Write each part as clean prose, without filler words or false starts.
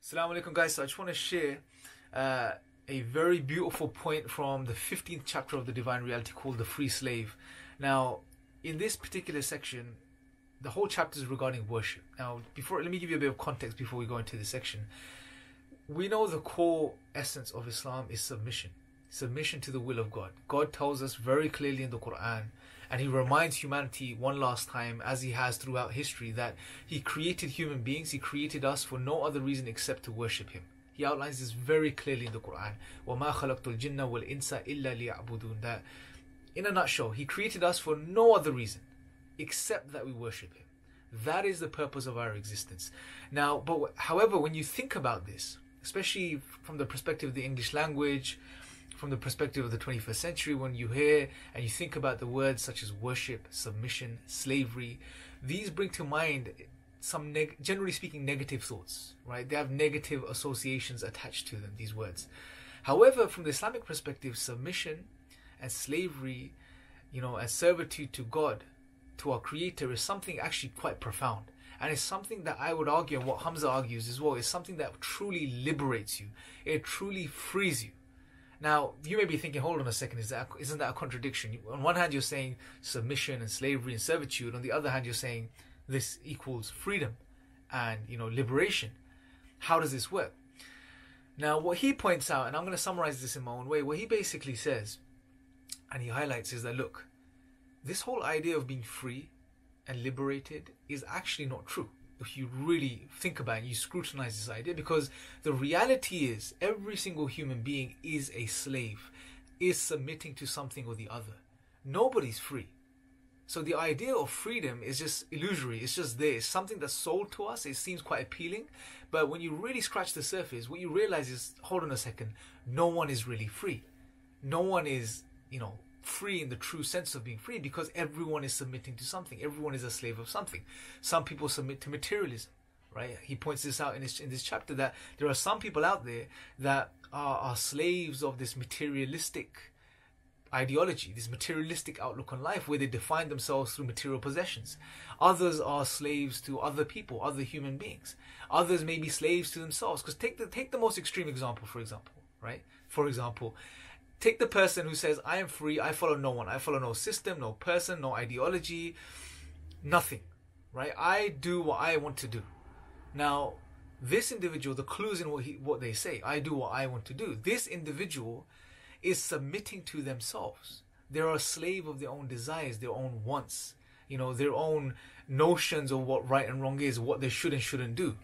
Assalamu alaikum guys, so I just want to share a very beautiful point from the 15th chapter of the Divine Reality called The Free Slave. Now, in this particular section, the whole chapter is regarding worship. Now, let me give you a bit of context before we go into this section. We know the core essence of Islam is submission. Submission to the will of God. God tells us very clearly in the Quran, and He reminds humanity one last time, as He has throughout history, that He created human beings, He created us for no other reason except to worship Him. He outlines this very clearly in the Quran. وَمَا خَلَقْتُ الْجِنَّ وَالْإِنسَ إِلَّا لِيَعْبُدُونَ. That, in a nutshell, He created us for no other reason except that we worship Him. That is the purpose of our existence. Now, however, when you think about this, especially from the perspective of the English language, from the perspective of the 21st century, when you hear and you think about the words such as worship, submission, slavery, these bring to mind some, generally speaking, negative thoughts, right? They have negative associations attached to them, these words. However, from the Islamic perspective, submission and slavery, and servitude to God, to our Creator, is something actually quite profound. And it's something that I would argue, and what Hamza argues as well, is something that truly liberates you. It truly frees you. Now, you may be thinking, hold on a second, isn't that a contradiction? On one hand, you're saying submission and slavery and servitude. On the other hand, you're saying this equals freedom and, liberation. How does this work? Now, what he points out, and I'm going to summarize this in my own way, what he basically says, and he highlights, is that, look, this whole idea of being free and liberated is actually not true. If you really think about it, you scrutinize this idea, because the reality is every single human being is a slave, is submitting to something or the other. Nobody's free. So the idea of freedom is just illusory. It's just there. It's something that's sold to us. It seems quite appealing. But when you really scratch the surface, what you realize is, hold on a second, no one is really free. No one is, free in the true sense of being free, because everyone is submitting to something. Everyone is a slave of something. Some people submit to materialism, right? He points this out in this chapter, that there are some people out there that are slaves of this materialistic ideology, this materialistic outlook on life, where they define themselves through material possessions. Others are slaves to other people, other human beings. Others may be slaves to themselves. Because take the most extreme example, for example, right? For example, take the person who says, I am free, I follow no one, I follow no system, no person, no ideology, nothing, right? I do what I want to do. Now, this individual, the clues in what they say, I do what I want to do. This individual is submitting to themselves. They're a slave of their own desires, their own wants, their own notions of what right and wrong is, what they should and shouldn't do.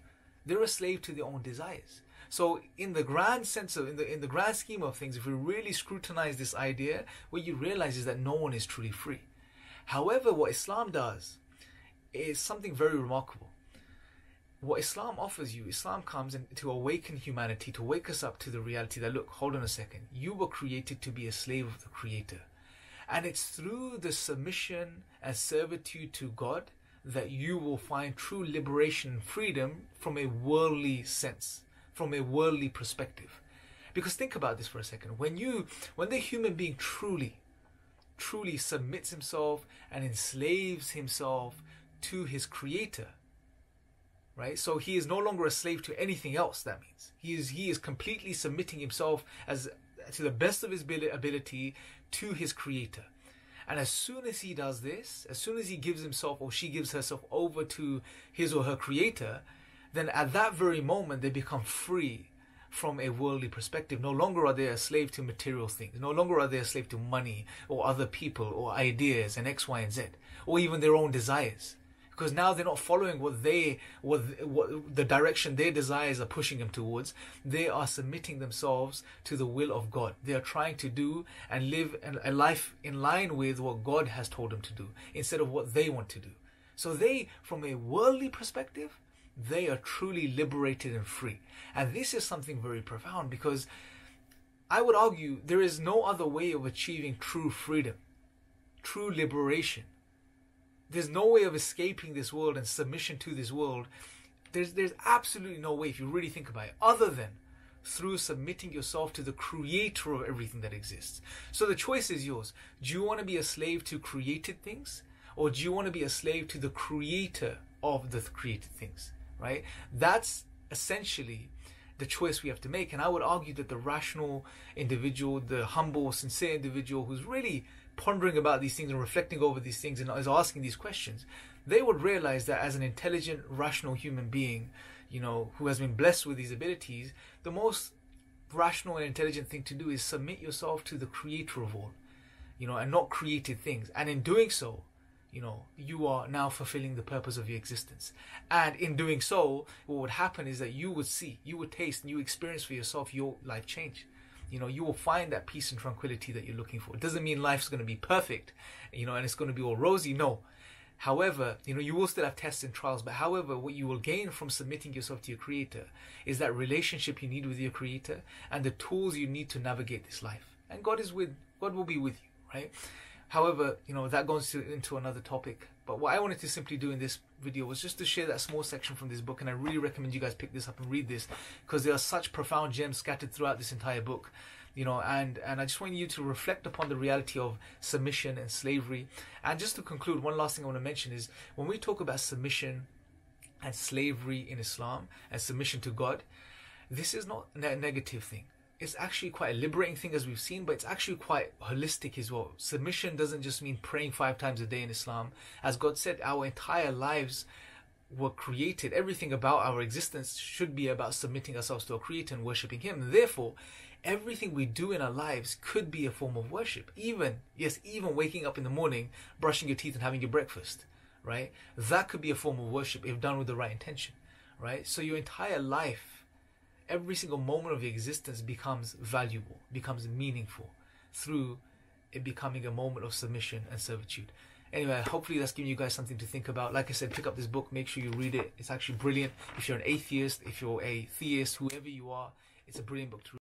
They're a slave to their own desires. So in the grand sense of, in the grand scheme of things, if we really scrutinize this idea, what you realize is that no one is truly free. However, what Islam does is something very remarkable. What Islam offers you, Islam comes in to awaken humanity, to wake us up to the reality that, look, hold on a second, you were created to be a slave of the Creator. And it's through the submission and servitude to God that you will find true liberation and freedom from a worldly sense, from a worldly perspective. Because think about this for a second. When the human being truly submits himself and enslaves himself to his Creator, right? So he is no longer a slave to anything else. That means he is completely submitting himself to the best of his ability to his Creator. And as soon as he does this, as soon as he gives himself or she gives herself over to his or her Creator, then at that very moment they become free from a worldly perspective. No longer are they a slave to material things. No longer are they a slave to money or other people or ideas and X, Y, and Z, or even their own desires. Because now they're not following what the direction their desires are pushing them towards. They are submitting themselves to the will of God. They are trying to do and live a life in line with what God has told them to do, instead of what they want to do. So they, from a worldly perspective, they are truly liberated and free. And this is something very profound, because I would argue there is no other way of achieving true freedom, true liberation. There's no way of escaping this world and submission to this world. There's absolutely no way, if you really think about it, other than through submitting yourself to the Creator of everything that exists. So the choice is yours. Do you want to be a slave to created things, or do you want to be a slave to the Creator of the created things? Right? That's essentially the choice we have to make. And I would argue that the rational individual, the humble, sincere individual who's really pondering about these things and reflecting over these things and is asking these questions, they would realize that as an intelligent, rational human being, you know, who has been blessed with these abilities, the most rational and intelligent thing to do is submit yourself to the creator of all, you know, and not created things. And in doing so, you know, you are now fulfilling the purpose of your existence. And in doing so, what would happen is that you would see, you would taste, and you experience for yourself your life change. You know, you will find that peace and tranquility that you're looking for. It doesn't mean life's going to be perfect, you know, and it's going to be all rosy. No. However, you know, you will still have tests and trials, but however, what you will gain from submitting yourself to your creator is that relationship you need with your creator and the tools you need to navigate this life. And God will be with you, right? However, you know, that goes into another topic. But what I wanted to simply do in this video was just to share that small section from this book, and I really recommend you guys pick this up and read this, because there are such profound gems scattered throughout this entire book. You know, and I just want you to reflect upon the reality of submission and slavery. And just to conclude, one last thing I want to mention is when we talk about submission and slavery in Islam and submission to God, this is not a negative thing. It's actually quite a liberating thing, as we've seen, but it's actually quite holistic as well. Submission doesn't just mean praying 5 times a day in Islam. As God said, our entire lives were created. Everything about our existence should be about submitting ourselves to our Creator and worshipping Him. Therefore, everything we do in our lives could be a form of worship. Even waking up in the morning, brushing your teeth and having your breakfast, right? That could be a form of worship if done with the right intention, right? So your entire life, every single moment of your existence becomes valuable, becomes meaningful through it becoming a moment of submission and servitude. Anyway, hopefully that's giving you guys something to think about. Like I said, pick up this book, make sure you read it. It's actually brilliant. If you're an atheist, if you're a theist, whoever you are, it's a brilliant book to read.